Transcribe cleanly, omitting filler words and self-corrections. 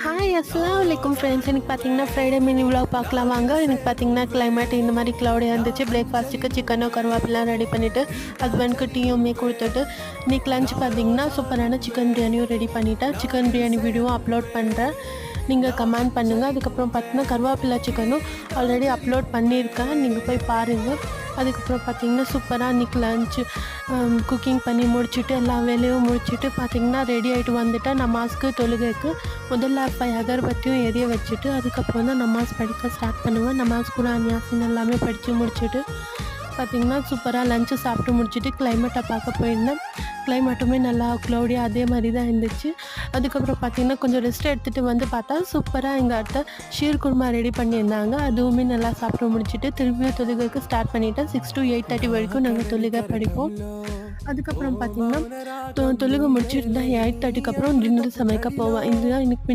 Hi அஸ்ஸலாமு அலைக்கும் friends. எனக்கு பார்த்தீங்கன்னா ஃப்ரைடே மினி விலாக் பார்க்கலாம் வாங்க. எனக்கு பார்த்தீங்கன்னா கிளைமேட் இந்த மாதிரி க்ளவுடியாக இருந்துச்சு. பிரேக்ஃபாஸ்ட்டுக்கு சிக்கனும் கருவேப்பிலாம் ரெடி பண்ணிவிட்டு ஹஸ்பண்ட்க்கு டீயுமே கொடுத்துட்டு இன்றைக்கி லஞ்ச் பார்த்தீங்கன்னா சூப்பரான சிக்கன் பிரியாணியும் ரெடி பண்ணிவிட்டேன். சிக்கன் பிரியாணி வீடியோவும் அப்லோட் பண்ணுறேன், நீங்கள் கமெண்ட் பண்ணுங்கள். அதுக்கப்புறம் பார்த்தீங்கன்னா கருவேப்பிலை சிக்கனும் ஆல்ரெடி அப்லோட் பண்ணியிருக்கேன், நீங்கள் போய் பாருங்கள். அதுக்கப்புறம் பார்த்திங்கன்னா சூப்பராக இன்றைக்கி லஞ்சு குக்கிங் பண்ணி முடிச்சுட்டு எல்லா வேலையும் முடிச்சுட்டு பார்த்திங்கன்னா ரெடி ஆகிட்டு வந்துட்டேன். நமாஸ்க்கு தொழுகைக்கு முதல்ல 5 அகர்பத்தியும் எரிய வச்சுட்டு அதுக்கப்புறம் தான் நமாஸ் படிக்க ஸ்டார்ட் பண்ணுவேன். நமாஸ் குரான் யாசின் எல்லாமே படித்து முடிச்சுட்டு பார்த்திங்கன்னா சூப்பராக லஞ்சு சாப்பிட்டு முடிச்சுட்டு கிளைமேட்டை பார்க்க போயிருந்தேன். கிளைமேட்டுமே நல்லா க்ளவுடியாக அதே மாதிரி தான் இருந்துச்சு. அதுக்கப்புறம் பார்த்திங்கன்னா கொஞ்சம் ரெஸ்ட் எடுத்துகிட்டு வந்து பார்த்தா சூப்பராக எங்கள் அத்தை ஷீர் குருமா ரெடி பண்ணியிருந்தாங்க. அதுவுமே நல்லா சாப்பிட்டு முடிச்சுட்டு திரும்பியும் தொழுகைக்கு ஸ்டார்ட் பண்ணிவிட்டேன். 6 to 8:30 வரைக்கும் நாங்கள் தொழுகை படிப்போம். அதுக்கப்புறம் பார்த்திங்கன்னா தொழுகை முடிச்சுட்டு தான் 8:30க்கு அப்புறம் டின்னர் சமைக்க போவேன். இதுதான் எனக்கு